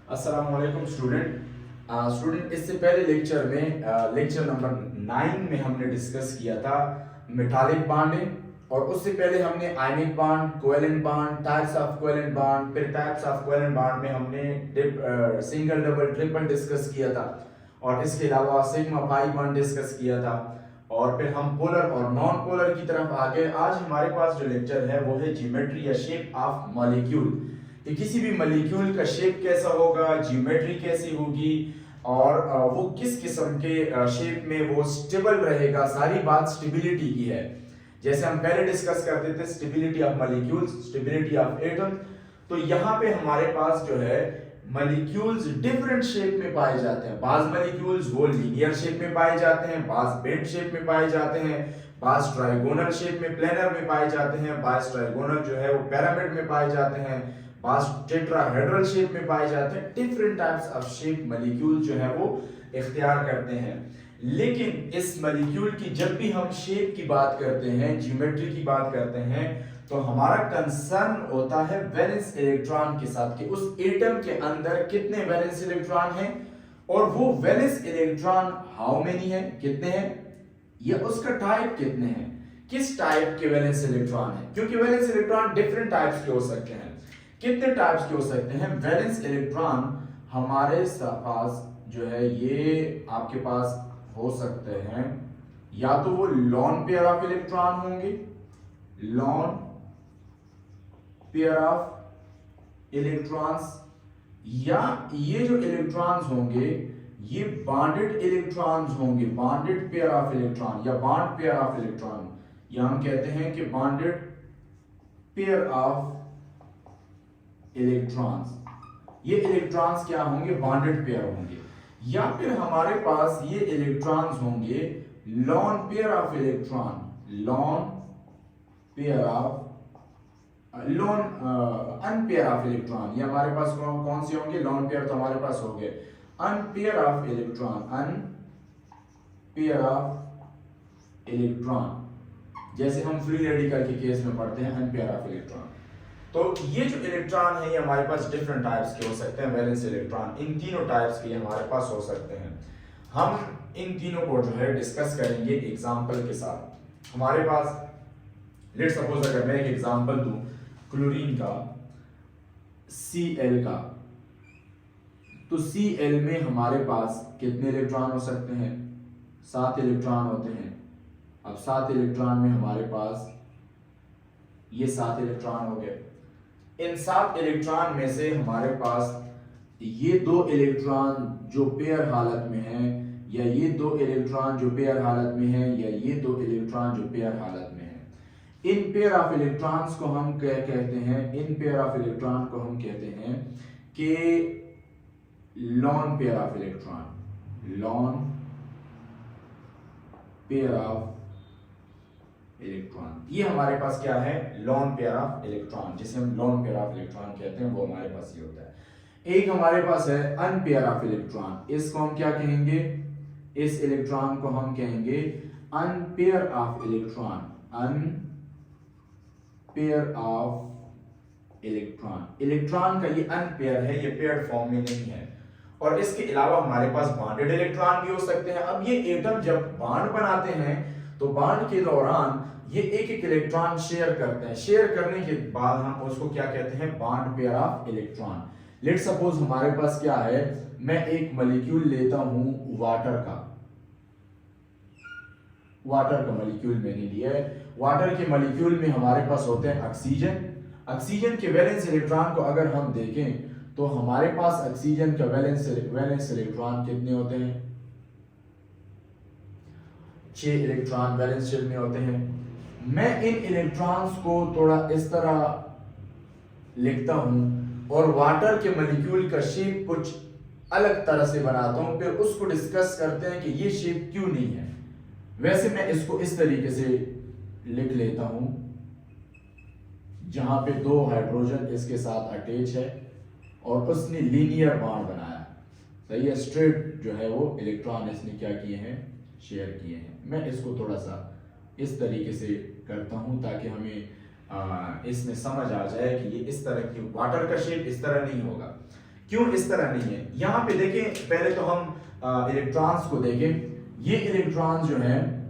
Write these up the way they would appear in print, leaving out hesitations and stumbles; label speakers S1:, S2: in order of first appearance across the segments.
S1: अस्सलामुअलैकुम स्टूडेंट इससे पहले लेक्चर में लेक्चर नंबर 9 में हमने डिस्कस किया था मेटालिक बॉन्डिंग। और उससे पहले हमने ionic bond, covalent bond, types of covalent bond, फिर टाइप्स ऑफ कोवेलेंट बॉन्ड में हमने सिंगल डबल ट्रिपल डिस्कस किया था। और इसके अलावा सिग्मा पाई बॉन्ड डिस्कस किया था। और फिर हम पोलर और नॉन पोलर की तरफ आ गए। आज हमारे पास जो लेक्चर है वो है ज्योमेट्री या शेप ऑफ मॉलिक्यूल, कि किसी भी मॉलिक्यूल का शेप कैसा होगा, ज्योमेट्री कैसी होगी और वो किस किस्म के शेप में वो स्टेबल रहेगा। सारी बात स्टेबिलिटी की है। जैसे हम पहले डिस्कस करते थे stability of molecules, stability of atom, तो यहाँ पे हमारे पास जो है मॉलिक्यूल्स डिफरेंट शेप में पाए जाते हैं। बाज मॉलिक्यूल्स वो लीनियर शेप में पाए जाते हैं, बाज बेंड शेप में पाए जाते हैं, बाज ट्राइगोनल शेप में प्लेनर में पाए जाते हैं, बाज ट्राइगोनल जो है वो पिरामिड में पाए जाते हैं, बाज टेट्राहेड्रल शेप में पाए जाते हैं। Different types of shape molecule जो है वो इख्तियार करते हैं। लेकिन इस मॉलिक्यूल की जब भी हम शेप की बात करते हैं, ज्योमेट्री की बात करते हैं, तो हमारा कंसर्न होता है वैलेंस इलेक्ट्रॉन के साथ कि उस एटम के अंदर कितने वैलेंस इलेक्ट्रॉन हैं और वो वैलेंस इलेक्ट्रॉन हाउ मेनी है, कितने हैं, या उसका टाइप कितने हैं, किस टाइप के वैलेंस इलेक्ट्रॉन है। क्योंकि वैलेंस इलेक्ट्रॉन डिफरेंट टाइप्स के हो सकते हैं। कितने टाइप्स के हो सकते हैं वैलेंस इलेक्ट्रॉन? हमारे पास जो है ये आपके पास हो सकते हैं, या तो वो लॉन पेयर ऑफ इलेक्ट्रॉन होंगे, लॉन पेयर ऑफ इलेक्ट्रॉन्स, या ये जो इलेक्ट्रॉन्स होंगे ये बॉन्डेड इलेक्ट्रॉन्स होंगे, बॉन्डेड पेयर ऑफ इलेक्ट्रॉन या बॉन्ड पेयर ऑफ इलेक्ट्रॉन, या हम कहते हैं कि बॉन्डेड पेयर ऑफ इलेक्ट्रॉन्स। ये इलेक्ट्रॉन्स क्या होंगे? बॉन्डेड पेयर होंगे। या फिर हमारे पास ये इलेक्ट्रॉन्स होंगे lone pair of electron, lone pair of lone unpaired of electron. ये हमारे पास कौन से होंगे? लॉन पेयर तो हमारे पास हो गए। Unpaired of electron, unpaired of electron, जैसे हम फ्री रेडिकल के केस में पढ़ते हैं अनपेयर ऑफ इलेक्ट्रॉन। तो ये जो इलेक्ट्रॉन है ये हमारे पास डिफरेंट टाइप्स के हो सकते हैं वैलेंस इलेक्ट्रॉन। इन तीनों टाइप्स के हमारे पास हो सकते हैं। हम इन तीनों को जो है डिस्कस करेंगे एग्जांपल के साथ। हमारे पास लेट सपोज अगर मैं एक एग्जांपल दूं क्लोरीन का, Cl का, तो Cl में हमारे पास कितने इलेक्ट्रॉन हो सकते हैं? 7 इलेक्ट्रॉन होते हैं। अब 7 इलेक्ट्रॉन में हमारे पास ये 7 इलेक्ट्रॉन हो गए। इन 7 इलेक्ट्रॉन में से हमारे पास ये 2 इलेक्ट्रॉन जो पेयर हालत में हैं, या ये 2 इलेक्ट्रॉन जो पेयर हालत में हैं, या ये 2 इलेक्ट्रॉन जो पेयर हालत में हैं। इन पेयर ऑफ इलेक्ट्रॉन्स को हम क्या कहते हैं? इन पेयर ऑफ इलेक्ट्रॉन को हम कहते हैं कि lawn pair of electron, lone pair of electron. ये हमारे पास क्या है? लॉन पेयर ऑफ इलेक्ट्रॉन, जिसे हम लॉन पेयर ऑफ इलेक्ट्रॉन कहते हैं, वो हमारे पास ये होता है। एक हमारे पास है अनपेयर ऑफ इलेक्ट्रॉन। इसको हम क्या कहेंगे? इस इलेक्ट्रॉन को हम कहेंगे unpaired of electron, unpaired of electron. Electron का ये अनपेयर है, ये पेयर्ड फॉर्म में नहीं है। और इसके अलावा हमारे पास बॉन्डेड इलेक्ट्रॉन भी हो सकते हैं। अब ये एटम जब बॉन्ड बनाते हैं तो बॉन्ड के दौरान ये एक एक इलेक्ट्रॉन शेयर करते हैं। शेयर करने के बाद हम उसको क्या कहते हैं? Bond pair of electron. Let suppose हमारे पास क्या है, मैं एक मॉलिक्यूल लेता हूं वाटर का, वाटर का मॉलिक्यूल मैंने लिया है। वाटर के मॉलिक्यूल में हमारे पास होते हैं ऑक्सीजन। ऑक्सीजन के वैलेंस इलेक्ट्रॉन को अगर हम देखें तो हमारे पास ऑक्सीजन का वैलेंस इलेक्ट्रॉन कितने होते हैं? 6 इलेक्ट्रॉन वैलेंस शेल में होते हैं। मैं इन इलेक्ट्रॉन्स को थोड़ा इस तरह लिखता हूं और वाटर के मॉलिक्यूल का शेप कुछ अलग तरह से बनाता हूं, फिर उसको डिस्कस करते हैं कि ये शेप क्यों नहीं है। वैसे मैं इसको इस तरीके से लिख लेता हूं, जहां पे 2 हाइड्रोजन इसके साथ अटैच है और उसने लीनियर बॉन्ड बनाया। सही है, स्ट्रेट जो है वो इलेक्ट्रॉन इसने क्या किए हैं? शेयर किए हैं। मैं इसको थोड़ा सा इस तरीके से करता हूं ताकि हमें इसमें समझ आ जाए कि ये इस तरह की वाटर का शेप इस तरह नहीं होगा। क्यों इस तरह नहीं है? यहाँ पे देखें, पहले तो हम इलेक्ट्रॉन्स को देखें। ये इलेक्ट्रॉन जो है,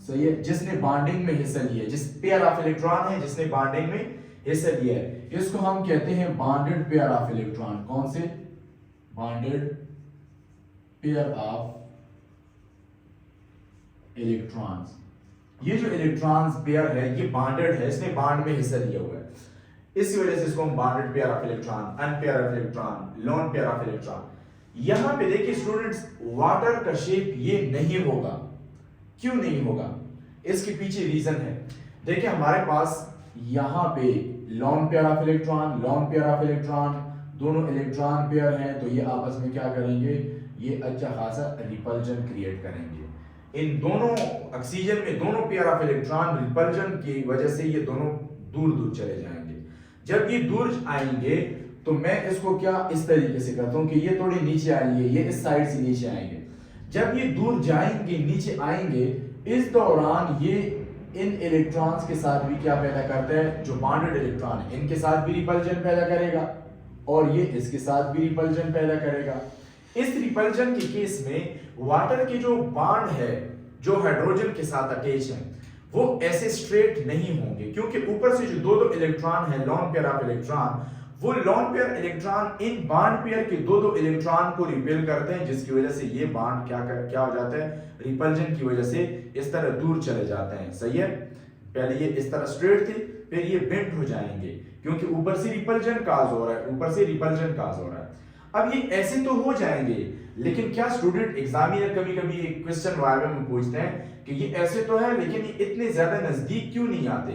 S1: सही है, जिसने बॉन्डिंग में हिस्सा लिया है, जिस पेयर ऑफ इलेक्ट्रॉन है जिसने बॉन्डिंग में हिस्सा लिया है, इसको हम कहते हैं बॉन्डेड पेयर ऑफ इलेक्ट्रॉन। कौन से? Bonded pair of electrons. ये जो इलेक्ट्रॉन्स पेयर है ये बॉन्डेड है, इसने बॉन्ड में हिस्सा लिया हुआ है, इस वजह से इसको हम bonded pair of electron, unpaired of electron, lone pair of electron. यहां पे देखिए स्टूडेंट्स, वाटर का शेप ये नहीं होगा। क्यों नहीं होगा? इसके पीछे रीजन है। देखिए हमारे पास यहां पे loan pair of electron, lone pair of electron, दोनों इलेक्ट्रॉन पेयर हैं, तो ये आपस में क्या करेंगे? ये अच्छा खासा रिपल्जन क्रिएट करेंगे। इन दोनों ऑक्सीजन में दोनों पेयर ऑफ इलेक्ट्रॉन रिपल्जन की वजह से ये दोनों दूर दूर चले जाएंगे। जब ये दूर आएंगे तो मैं इसको क्या इस तरीके से करता हूं कि ये थोड़ी नीचे आएंगे, ये इस साइड से नीचे आएंगे। जब ये दूर जाएंगे, नीचे आएंगे, इस दौरान ये इन इलेक्ट्रॉन्स के साथ भी क्या पैदा करता है? जो बॉन्डेड इलेक्ट्रॉन है इनके साथ भी रिपल्जन पैदा करेगा और ये इसके साथ भी रिपल्जन पैदा करेगा। इस रिपल्जन के केस में वाटर के जो बॉन्ड है जो हाइड्रोजन के साथ अटैच है वो ऐसे स्ट्रेट नहीं होंगे, क्योंकि ऊपर से जो दो दो इलेक्ट्रॉन है, लोन पेयर ऑफ इलेक्ट्रॉन, वो lone pair electron in bond pair के दो दो इलेक्ट्रॉन को रिपेल करते हैं, जिसकी वजह से ये बॉन्ड क्या हो जाता है? रिपल्जन की वजह से इस तरह दूर चले जाते हैं। सही है, पहले ये इस तरह स्ट्रेट थे, फिर ये बेंट हो जाएंगे, क्योंकि ऊपर से रिपल्जन काज हो रहा है, ऊपर से रिपल्जन काज हो रहा है। अब ये ऐसे तो हो जाएंगे, लेकिन क्या स्टूडेंट एग्जामिनर कभी कभी एक क्वेश्चन वायवा में पूछते हैं कि ये ऐसे तो है लेकिन ये इतने ज्यादा नजदीक क्यों नहीं आते?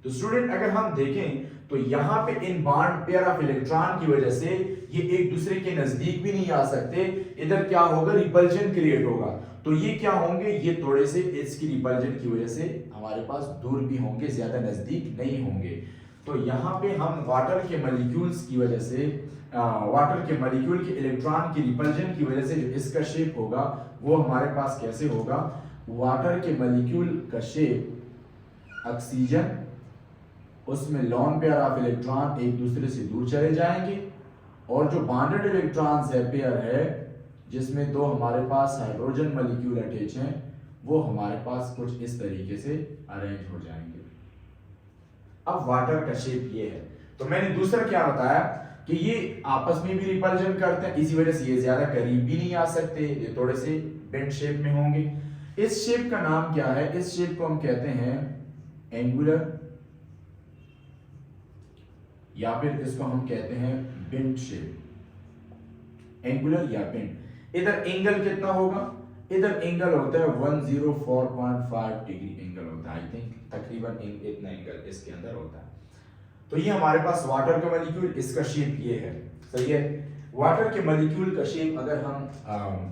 S1: तो स्टूडेंट अगर हम देखें तो यहाँ पे in bond pair of electron की वजह से ये एक दूसरे के नजदीक भी नहीं आ सकते। इधर क्या होगा? रिपल्जन क्रिएट होगा। तो ये क्या होंगे? ये थोड़े से इसकी रिपल्जन की वजह से हमारे पास दूर भी होंगे, ज्यादा नजदीक नहीं होंगे। तो यहाँ पे हम वाटर के मॉलिक्यूल्स की वजह से, वाटर के मॉलिक्यूल के इलेक्ट्रॉन की रिपल्जन की वजह से जो इसका शेप होगा वो हमारे पास कैसे होगा? वाटर के मॉलिक्यूल का शेप ऑक्सीजन, उसमें लोन पेयर ऑफ इलेक्ट्रॉन एक दूसरे से दूर चले जाएंगे, और जो बॉन्डेड इलेक्ट्रॉन्स है, पेयर है, जिसमें दो हमारे पास हाइड्रोजन मॉलिक्यूल अटैच हैं, वो हमारे पास कुछ इस तरीके से अरेंज हो जाएंगे। अब वाटर का शेप ये है। तो मैंने दूसरा क्या बताया कि ये आपस में भी रिपल्जन करते हैं, इसी वजह से ये ज्यादा करीब भी नहीं आ सकते, ये थोड़े से बेंट शेप में होंगे। इस शेप का नाम क्या है? इस शेप को हम कहते हैं एंगुलर, या फिर इसको हम कहते हैं बेंट शेप, एंगुलर या बेंट। इधर एंगल कितना होगा? इधर एंगल होता है 104.5 डिग्री एंगल होता है, आई थिंक तकरीबन इतना एंगल इसके अंदर होता है। तो ये हमारे पास वाटर का मॉलिक्यूल, इसका शेप ये है। सही है, वाटर के मॉलिक्यूल का शेप अगर हम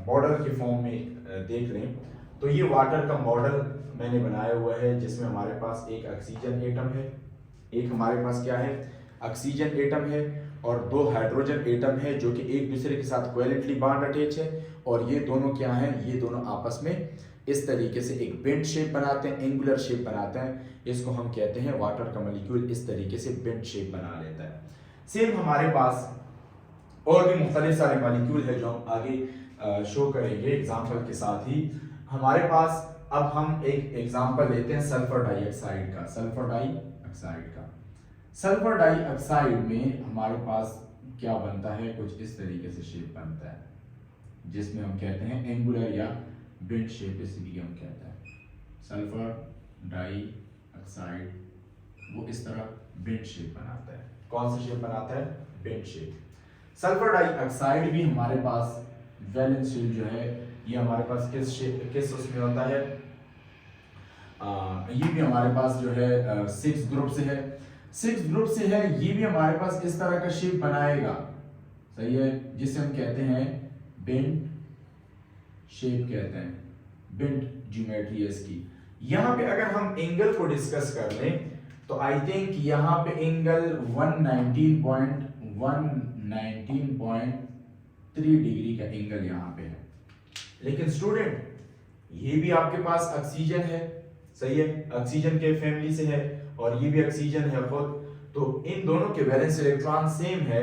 S1: मॉडल के फॉर्म में देख लें तो ये वाटर का मॉडल मैंने बनाया हुआ है, जिसमें हमारे पास एक ऑक्सीजन एटम है, एक हमारे पास क्या है? ऑक्सीजन एटम है, और दो हाइड्रोजन एटम है जो कि एक दूसरे के साथ कोवेलेंटली बॉन्ड अटैच है, और ये दोनों क्या हैं? ये दोनों आपस में इस तरीके से एक बेंट शेप बनाते हैं, एंगुलर शेप बनाते हैं। इसको हम कहते हैं वाटर का मॉलिक्यूल इस तरीके से बेंट शेप बना लेता है। सेम हमारे पास और भी मुख्तलिफ सारे मॉलिक्यूल है जो हम आगे शो करेंगे एग्जाम्पल के साथ ही। हमारे पास अब हम एक एग्जाम्पल लेते हैं सल्फर डाइऑक्साइड का। सल्फर डाइऑक्साइड का, सल्फर डाइऑक्साइड में हमारे पास क्या बनता है? कुछ इस तरीके से शेप बनता है, जिसमें हम कहते हैं एंगुलर या बेंट शेप, इसलिए हम कहते हैं सल्फर डाइऑक्साइड वो इस तरह बेंट शेप बनाता है। कौन सा शेप बनाता है? Bent shape. सल्फर डाइऑक्साइड भी हमारे पास वैलेंस शेप जो है ये हमारे पास किस शेप, किस उसमें होता है? ये भी हमारे पास जो है 6 ग्रुप से है, 6 ग्रुप से है। ये भी हमारे पास इस तरह का शेप बनाएगा, सही है, जिसे हम कहते हैं बेंट शेप कहते हैं, बेंट ज्योमेट्री है इसकी। यहाँ पे अगर हम एंगल को डिस्कस कर लें तो आई थिंक यहाँ पे एंगल 119.3 डिग्री का एंगल यहाँ पे है। लेकिन स्टूडेंट ये भी आपके पास ऑक्सीजन है, सही है, ऑक्सीजन के फैमिली से है, और ये भी ऑक्सीजन है खुद, तो इन दोनों के वैलेंस इलेक्ट्रॉन सेम है।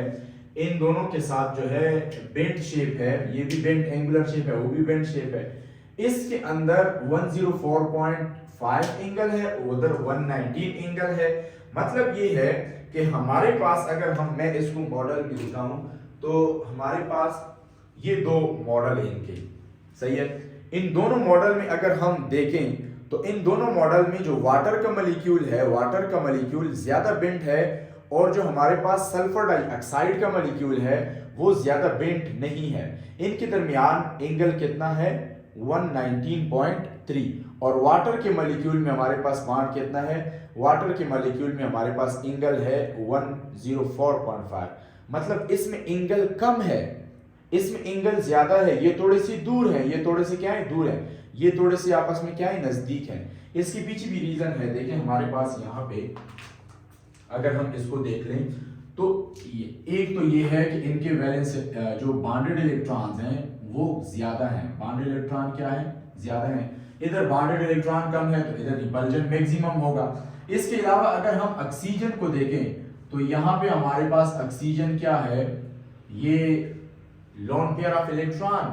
S1: इन दोनों के साथ जो है बेंट शेप है, ये भी बेंट एंगुलर शेप है, वो भी बेंट शेप है। इसके अंदर 104.5 एंगल है, उधर 119 एंगल है। मतलब ये है कि हमारे पास अगर मैं इसको मॉडल भी दिखाऊं तो हमारे पास ये दो मॉडल है इनके, सही है। इन दोनों मॉडल में अगर हम देखें तो इन दोनों मॉडल में जो वाटर का मॉलिक्यूल है, वाटर का मॉलिक्यूल ज्यादा बेंट है, और जो हमारे पास सल्फर डाइऑक्साइड का मॉलिक्यूल है वो ज्यादा बेंट नहीं है। इनके दरमियान एंगल कितना है, 119.3। और वाटर के मॉलिक्यूल में हमारे पास बॉन्ड कितना है, वाटर के मॉलिक्यूल में हमारे पास एंगल है 104.5। मतलब इसमें एंगल कम है, इसमें एंगल ज्यादा है। ये थोड़े से दूर है, ये थोड़े से क्या है, दूर है, ये थोड़े से आपस में क्या है, नजदीक है। इसके पीछे भी रीजन है। देखिए हमारे पास यहाँ पे अगर हम इसको देख लें तो एक तो ये है कि इनके वैलेंस जो बॉन्डेड इलेक्ट्रॉन्स हैं वो ज्यादा हैं। बॉन्डेड इलेक्ट्रॉन क्या है, ज्यादा है। इधर बॉन्डेड इलेक्ट्रॉन कम है तो इधर रिपल्जन मैक्सिमम होगा। इसके अलावा अगर हम ऑक्सीजन को देखें तो यहाँ पे हमारे पास ऑक्सीजन क्या है, ये loan pair of electron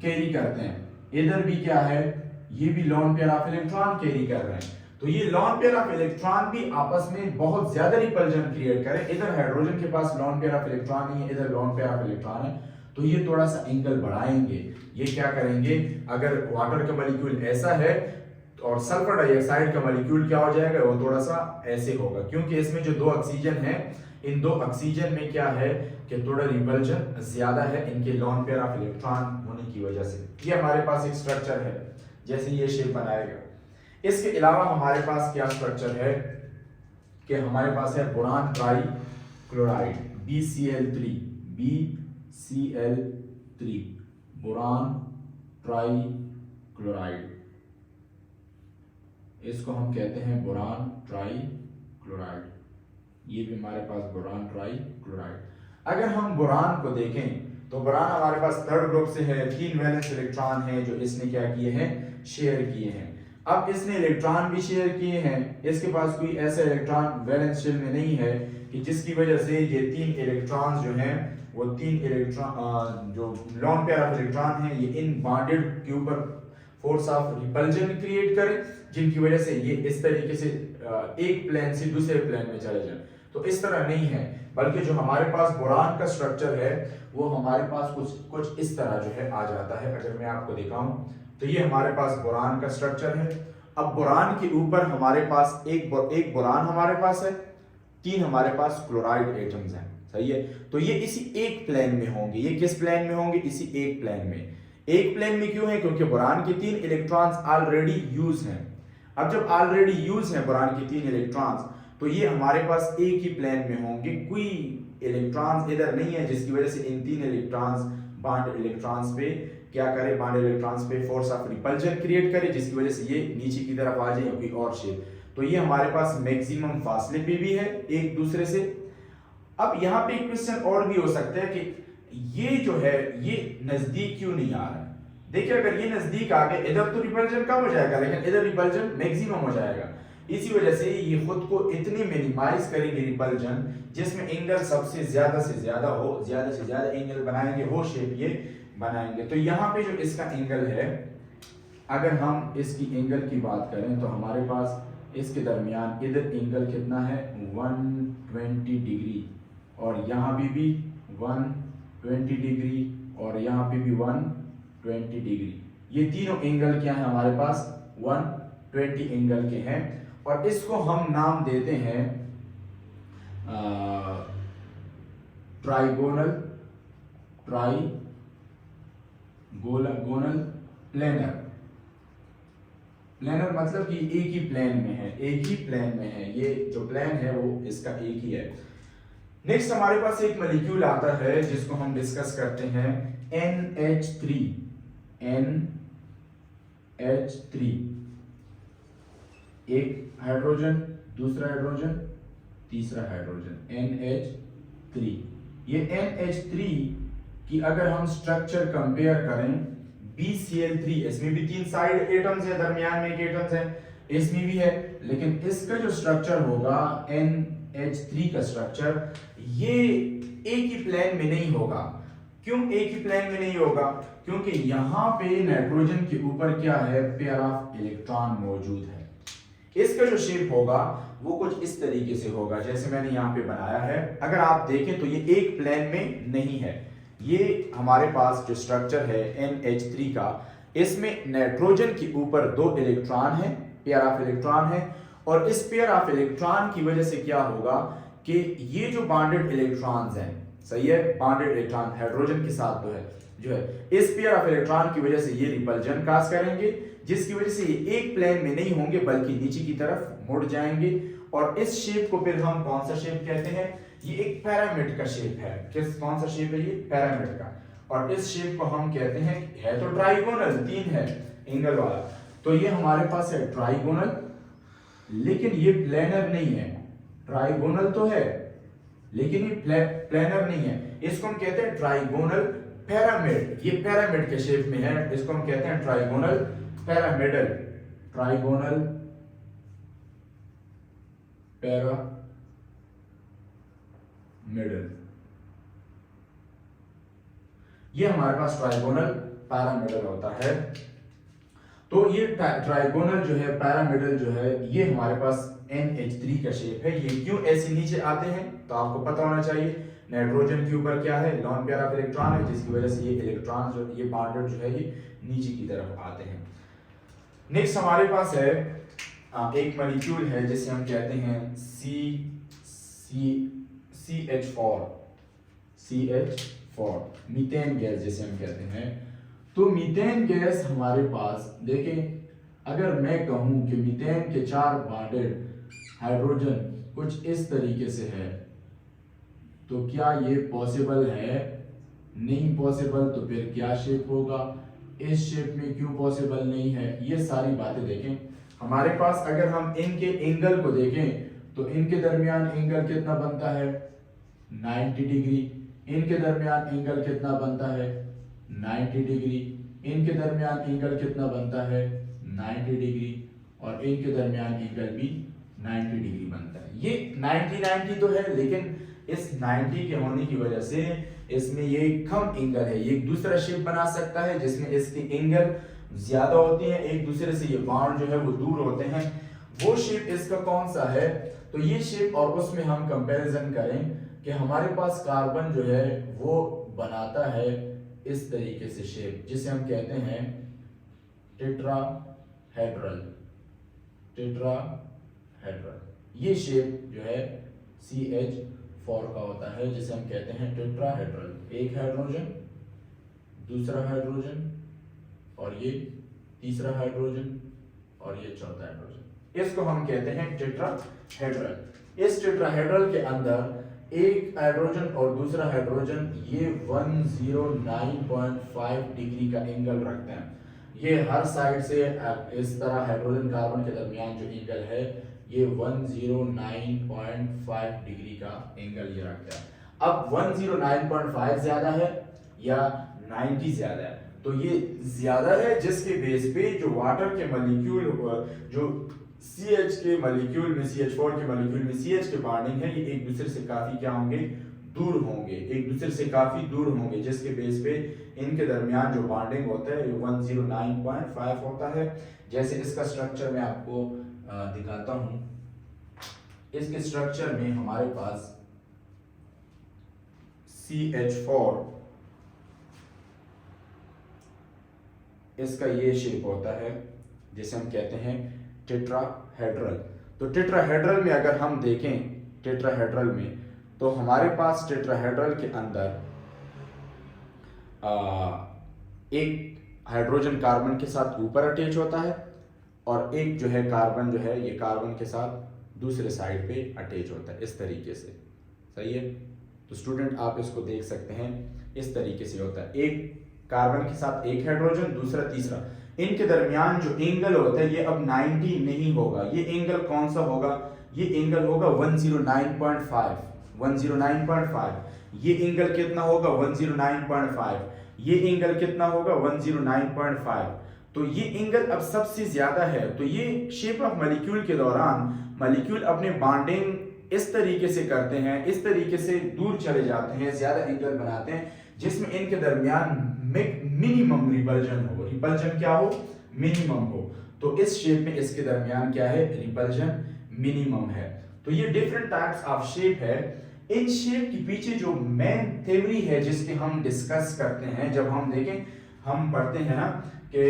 S1: carry करते हैं। इधर भी क्या है, ये भी loan pair of electron carry कर रहे हैं। तो ये लोन पेयर ऑफ इलेक्ट्रॉन भी आपस में बहुत ज्यादा रिपल्जन क्रिएट करें। इधर हाइड्रोजन के पास लोन पेयर ऑफ इलेक्ट्रॉन नहीं है, इधर लोन पेयर ऑफ इलेक्ट्रॉन है, तो ये थोड़ा सा एंगल बढ़ाएंगे। ये क्या करेंगे, अगर वाटर का मॉलिक्यूल ऐसा है और सल्फर डाइऑक्साइड का मॉलिक्यूल क्या हो जाएगा, वो थोड़ा सा ऐसे होगा, क्योंकि इसमें जो दो ऑक्सीजन है, इन दो ऑक्सीजन में क्या है कि थोड़ा रिपल्जन ज्यादा है इनके लोन पेयर ऑफ इलेक्ट्रॉन होने की वजह से। ये हमारे पास एक स्ट्रक्चर है, जैसे ये शेप बनाएगा। इसके अलावा हमारे पास क्या स्ट्रक्चर है कि हमारे पास है boron try chloride BCl3, BCl3 boron try chloride, इसको हम कहते हैं बोरान ट्राई क्लोराइड। ये भी हमारे पास बोरान ट्राई क्लोराइड। अगर हम बोरान को देखें तो बोरान हमारे पास थर्ड ग्रुप से है, 3 वैलेंस इलेक्ट्रॉन हैं जो इसने क्या किए हैं, शेयर किए हैं। अब इसने इलेक्ट्रॉन भी शेयर किए हैं, इसके पास कोई ऐसा इलेक्ट्रॉन वैलेंस शेल में नहीं है कि जिसकी वजह से ये 3 इलेक्ट्रॉन्स जो हैं वो 3 इलेक्ट्रॉन जो लोन पेयर ऑफ इलेक्ट्रॉन हैं ये इन बॉन्डेड के ऊपर फोर्स ऑफ रिपल्जन क्रिएट करें, जिनकी वजह से ये इस तरीके से एक प्लेन से दूसरे प्लेन में चले जाएं। तो इस तरह नहीं है, बल्कि जो हमारे पास बोरान का स्ट्रक्चर है वो हमारे पास कुछ इस तरह जो है आ जाता है। अगर मैं आपको दिखाऊं तो ये हमारे पास बोरान का स्ट्रक्चर है। अब बोरान के ऊपर हमारे पास एक बोरान हमारे पास है, 3 हमारे पास क्लोराइड एटम्स हैं, सही है। तो ये इसी एक प्लेन में होंगे। ये किस प्लेन में होंगे, इसी एक प्लेन में। एक प्लेन में क्यों है, क्योंकि बोरान के 3 इलेक्ट्रॉन्स ऑलरेडी यूज हैं। अब जब ऑलरेडी यूज हैं बोरान के 3 इलेक्ट्रॉन्स, तो ये हमारे पास एक ही प्लेन में होंगे, कोई इलेक्ट्रॉन्स इधर नहीं है, जिसकी वजह से इन 3 इलेक्ट्रॉन्स बॉन्ड इलेक्ट्रॉन्स पे क्या करे, बॉन्ड इलेक्ट्रॉन्स पे फोर्स ऑफ रिपल्जन क्रिएट करे, जिसकी वजह से ये नीचे की तरफ आ जाए कोई और शेप। तो ये हमारे पास मैक्सिमम फासले पे भी है एक दूसरे से। अब यहाँ पे एक क्वेश्चन और भी हो सकता है कि ये जो है ये नजदीक क्यों नहीं आ रहा है। देखिए अगर ये नजदीक आ गए, इधर तो रिपल्जन कम हो जाएगा, लेकिन इधर रिपल्जन मैक्सिमम हो जाएगा। इसी वजह से ये खुद को इतनी मिनिमाइज करेंगे रिपल्जन, जिसमें एंगल सबसे ज्यादा से ज्यादा हो, ज्यादा से ज्यादा एंगल बनाएंगे, वो शेप ये बनाएंगे। तो यहाँ पे जो इसका एंगल है, अगर हम इसकी एंगल की बात करें तो हमारे पास इसके दरमियान इधर एंगल कितना है, 120 डिग्री, और यहाँ भी 120 डिग्री, और यहाँ पे भी 120 डिग्री। ये तीनों एंगल क्या है हमारे पास, 120 एंगल के हैं। और इसको हम नाम देते हैं ट्राइगोनल प्लेनर। प्लेनर मतलब कि एक ही प्लेन में है, एक ही प्लेन में है। ये जो प्लेन है वो इसका एक ही है। नेक्स्ट हमारे पास एक मॉलिक्यूल आता है जिसको हम डिस्कस करते हैं NH3। एक हाइड्रोजन, दूसरा हाइड्रोजन, तीसरा हाइड्रोजन, NH3। ये NH3 की अगर हम स्ट्रक्चर कंपेयर करें BCl3, इसमें भी 3 साइड एटम्स है, दरमियान में एक एटम्स है, इसमें भी है, लेकिन इसका जो स्ट्रक्चर होगा NH3 का स्ट्रक्चर, ये एक ही प्लेन में नहीं होगा। क्यों एक ही प्लेन में नहीं होगा? क्योंकि यहाँ पे नाइट्रोजन के ऊपर क्या है, पेयर ऑफ इलेक्ट्रॉन मौजूद है। इसका जो शेप होगा वो कुछ इस तरीके से होगा जैसे मैंने यहाँ पे बनाया है। अगर आप देखें तो ये एक प्लेन में नहीं है। ये हमारे पास जो स्ट्रक्चर है NH3 का, इसमें नाइट्रोजन के ऊपर 2 इलेक्ट्रॉन है, पेयर ऑफ इलेक्ट्रॉन है, और इस पेयर ऑफ इलेक्ट्रॉन की वजह से क्या होगा कि ये जो बॉन्डेड इलेक्ट्रॉन्स हैं, सही है, बॉन्डेड इलेक्ट्रॉन हाइड्रोजन के साथ जो है इस पेयर ऑफ इलेक्ट्रॉन की वजह से ये रिपल्जन काज करेंगे, जिसकी वजह से ये एक प्लेन में नहीं होंगे बल्कि नीचे की तरफ मुड़ जाएंगे। और इस शेप को फिर हम कौन सा शेप कहते हैं? ये एक पिरामिड का शेप है। कौन सा शेप है ये? पिरामिड का। और इस शेप को हम कहते हैं, है तो ट्राइगोनल, 3 है एंगल वाला, तो ये हमारे पास है ट्राइगोनल, लेकिन ये प्लेनर नहीं है। ट्राइगोनल तो है लेकिन ये प्लेनर नहीं है। इसको हम कहते हैं ट्राइगोनल पिरामिड। ये पिरामिड के शेप में है, इसको हम कहते हैं ट्राइगोनल पिरामिडल, ट्राइगोनल पिरामिडल। ये हमारे पास ट्राइगोनल पिरामिडल होता है। तो ये ट्राइगोनल जो है, पिरामिडल जो है, ये हमारे पास NH3 का शेप है। ये क्यों ऐसे नीचे आते हैं तो आपको पता होना चाहिए। नाइट्रोजन के ऊपर क्या है, लॉन पेयर ऑफ इलेक्ट्रॉन है, जिसकी वजह से ये इलेक्ट्रॉन जो ये बॉन्डेड जो है ये नीचे की तरफ आते हैं। नेक्स्ट हमारे पास है एक मॉलिक्यूल है जिसे हम कहते हैं CH4, मीथेन गैस जिसे हम कहते हैं। तो मीथेन गैस हमारे पास देखें, अगर मैं कहूं कि मीथेन के 4 बॉन्डेड हाइड्रोजन कुछ इस तरीके से है, तो क्या ये पॉसिबल है? नहीं पॉसिबल। तो फिर क्या शेप होगा? इस शेप में क्यों पॉसिबल नहीं है? ये सारी बातें देखें। हमारे पास अगर हम इनके एंगल को देखें तो इनके दरमियान एंगल कितना बनता है? 90 डिग्री। इनके दरमियान एंगल कितना बनता है? 90 डिग्री। इनके दरमियान एंगल कितना बनता है? 90 डिग्री। और इनके दरमियान एंगल भी 90 डिग्री बनता है। ये 90 तो है, लेकिन इस 90 के होने की वजह से इसमें ये कम एंगल है। ये एक दूसरा शेप बना सकता है जिसमें इसके एंगल ज्यादा होते हैं, एक दूसरे से ये बॉन्ड जो है वो दूर होते हैं। वो शेप इसका कौन सा है? तो ये शेप, और उसमें हम कंपैरिजन करें कि हमारे पास कार्बन जो है वो बनाता है इस तरीके से शेप, जिसे हम कहते हैं टेट्राहेड्रल। ये शेप जो है CH4 का होता है, जिसे हम कहते हैं टेट्राहेड्रल। एक हाइड्रोजन, दूसरा हाइड्रोजन, और ये तीसरा हाइड्रोजन, और ये चौथा हाइड्रोजन। इसको हम कहते हैं टेट्राहेड्रल। इस टेट्राहेड्रल के अंदर एक हाइड्रोजन और दूसरा हाइड्रोजन ये 109.5 डिग्री का एंगल रखते हैं। ये हर साइड से इस तरह हाइड्रोजन कार्बन के दरमियान जो एंगल है ये 109.5 डिग्री का एंगल ये रखता है। अब 109.5 ज्यादा है या 90 ज्यादा है? तो ये ज्यादा है, जिसके बेस पे जो वाटर के मॉलिक्यूल, जो CH के मॉलिक्यूल में, CH4 के मॉलिक्यूल में CH के बॉन्डिंग है, ये एक दूसरे से काफी क्या होंगे? दूर होंगे, एक दूसरे से काफी दूर होंगे, जिसके बेस पे इनके दरमियान जो बॉन्डिंग होता है 109.5 होता है। जैसे इसका स्ट्रक्चर मैं आपको दिखाता हूं। इसके स्ट्रक्चर में हमारे पास CH4, इसका ये शेप होता है जिसे हम कहते हैं टेट्राहेड्रल। तो टेट्राहेड्रल में अगर हम देखें, टेट्राहेड्रल में तो हमारे पास टेट्राहेड्रल के अंदर एक हाइड्रोजन कार्बन के साथ ऊपर अटैच होता है, और एक जो है कार्बन जो है ये कार्बन के साथ दूसरे साइड पे अटैच होता है, इस तरीके से। सही है? तो स्टूडेंट आप इसको देख सकते हैं, इस तरीके से होता है। एक कार्बन के साथ एक हाइड्रोजन, दूसरा तीसरा। इनके दरमियान जो एंगल होता है ये अब 90 नहीं होगा। ये एंगल कौन सा होगा? ये एंगल होगा 109.5। ये एंगल कितना होगा? 109.5। ये एंगल कितना होगा? 109.5। तो ये एंगल अब सबसे ज्यादा है। तो ये शेप ऑफ मॉलिक्यूल के दौरान मॉलिक्यूल अपने बॉन्डिंग इस तरीके से करते हैं, इस तरीके से दूर चले जाते हैं, ज्यादा एंगल बनाते हैं जिसमें इनके दरमियान मिनिमम रिपल्जन हो। रिपल्जन क्या हो? मिनिमम हो। तो इस शेप में इसके दरमियान क्या है? रिपल्जन मिनिमम है। तो ये डिफरेंट टाइप्स ऑफ शेप है। इन शेप के पीछे जो मेन थ्योरी है जिसके हम डिस्कस करते हैं, जब हम देखें, हम पढ़ते हैं ना कि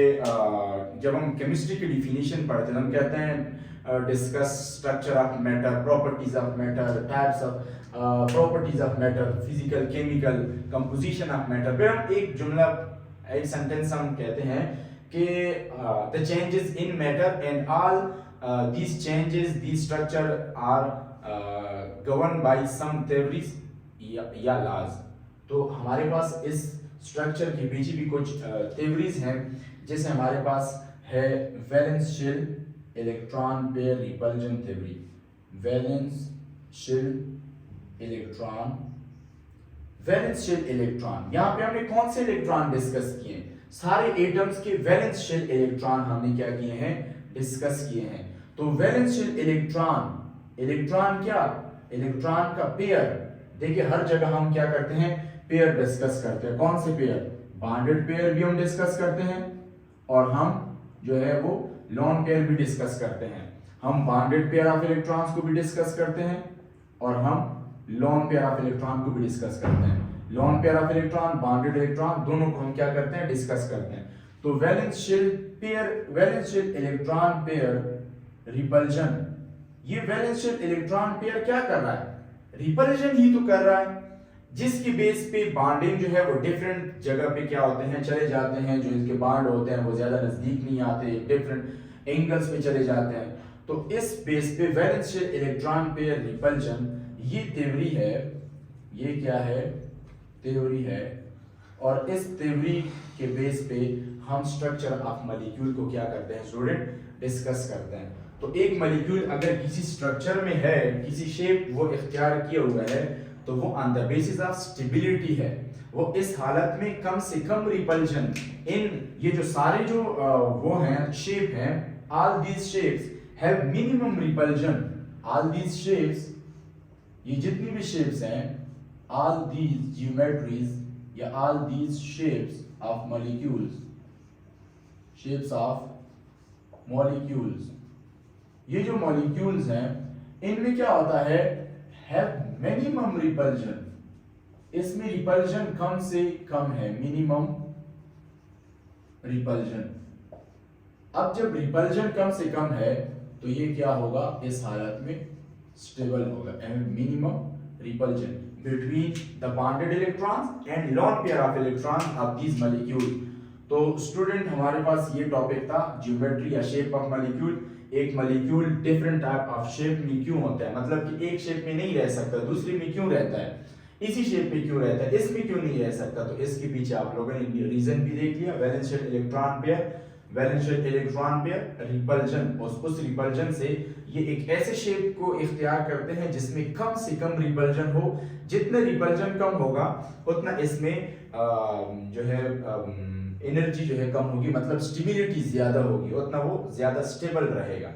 S1: जब हम केमिस्ट्री की डिफिनीशन पढ़ते हैं, हम कहते हैं discuss structure of matter, properties of matter, types of properties of matter, physical, chemical, composition of matter. फिर हम एक जुमला, एक सेंटेंस हम कहते हैं कि the changes in matter and all these changes, these structure are governed by some theories या laws। तो हमारे पास इस स्ट्रक्चर के पीछे भी कुछ theories हैं, जैसे हमारे पास है valence shell electron pair repulsion theory. Valence shell electron, valence shell electron, यहाँ पे हमने कौन से इलेक्ट्रॉन डिस्कस किए? सारे एटम्स के वैलेंस शेल इलेक्ट्रॉन हमने क्या किए हैं? डिस्कस किए हैं। तो वैलेंस शेल इलेक्ट्रॉन, इलेक्ट्रॉन क्या? इलेक्ट्रॉन का पेयर। देखिए हर जगह हम क्या करते हैं? पेयर डिस्कस करते हैं। कौन से पेयर? बॉन्डेड पेयर भी हम डिस्कस करते हैं और हम जो है वो लोन पेयर भी डिस्कस करते हैं। हम बॉन्डेड पेयर ऑफ इलेक्ट्रॉन्स को भी डिस्कस करते हैं और हम लोन पेयर ऑफ इलेक्ट्रॉन को भी डिस्कस करते हैं। Loan pair of electron, bonded electron, दोनों को हम क्या करते हैं? डिस्कस करते हैं। तो valence shell pair, valence shell electron pair repulsion, ये वैलेंस शेल इलेक्ट्रॉन पेयर क्या कर रहा है? रिपल्जन ही तो कर रहा है, जिसकी बेस पे बॉन्डिंग जो है वो डिफरेंट जगह पे क्या होते हैं? चले जाते हैं। जो इसके बॉन्ड होते हैं वो ज्यादा नजदीक नहीं आते, डिफरेंट एंगल्स पे चले जाते हैं। तो इस बेस पे valence shell electron pair repulsion, ये थ्योरी है। ये क्या है? थ्योरी है। और इस थ्योरी के बेस पे हम स्ट्रक्चर ऑफ मॉलिक्यूल को क्या करते हैं स्टूडेंट? डिस्कस करते हैं। तो एक मॉलिक्यूल अगर किसी स्ट्रक्चर में है, किसी शेप वो इख्तियार किया हुआ है, तो वो on the basis of stability है। वो इस हालत में कम से कम रिपल्जन, इन ये जो सारे जो वो हैं शेप हैं, all these shapes have minimum repulsion. All these shapes, ये जितनी भी शेप्स हैं, ऑल दीज जियोमेट्रीज या all these shapes of molecules, shapes of molecules, ये जो मॉलिक्यूल्स हैं इनमें क्या होता है? Have minimum repulsion. इसमें रिपल्जन कम से कम है, मिनिमम रिपल्जन। अब जब रिपल्जन कम से कम है तो ये क्या होगा? इस हालत में स्टेबल होगा। Minimum repulsion between the bonded electrons and loan pair of electrons of these molecule. तो स्टूडेंट हमारे पास ये टॉपिक था, ज्योमेट्री या शेप ऑफ मॉलिक्यूल। एक molecule different type of shape में क्यों होता है, मतलब कि एक शेप में नहीं रह सकता, दूसरी में क्यों रहता है, इसी शेप में क्यों रहता है, इसमें क्यों नहीं रह सकता। तो इसके पीछे आप लोगों ने रीजन भी देख लिया। Valence shell electron pair, valence shell electron pair repulsion, उस रिपल्जन से ये एक ऐसे शेप को इख्तियार करते हैं जिसमें कम से कम रिपल्जन हो। जितने रिपल्जन कम होगा उतना इसमें जो है एनर्जी जो है कम होगी, मतलब स्टेबिलिटी ज्यादा होगी, उतना वो ज्यादा स्टेबल रहेगा।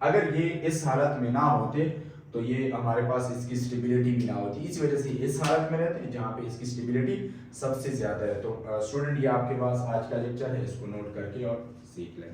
S1: अगर ये इस हालत में ना होते तो ये हमारे पास इसकी स्टेबिलिटी भी ना होती। इस वजह से इस हालत में रहते हैं जहाँ पे इसकी स्टेबिलिटी सबसे ज्यादा है। तो स्टूडेंट ये आपके पास आज का लेक्चर है, इसको नोट करके और सीख लें।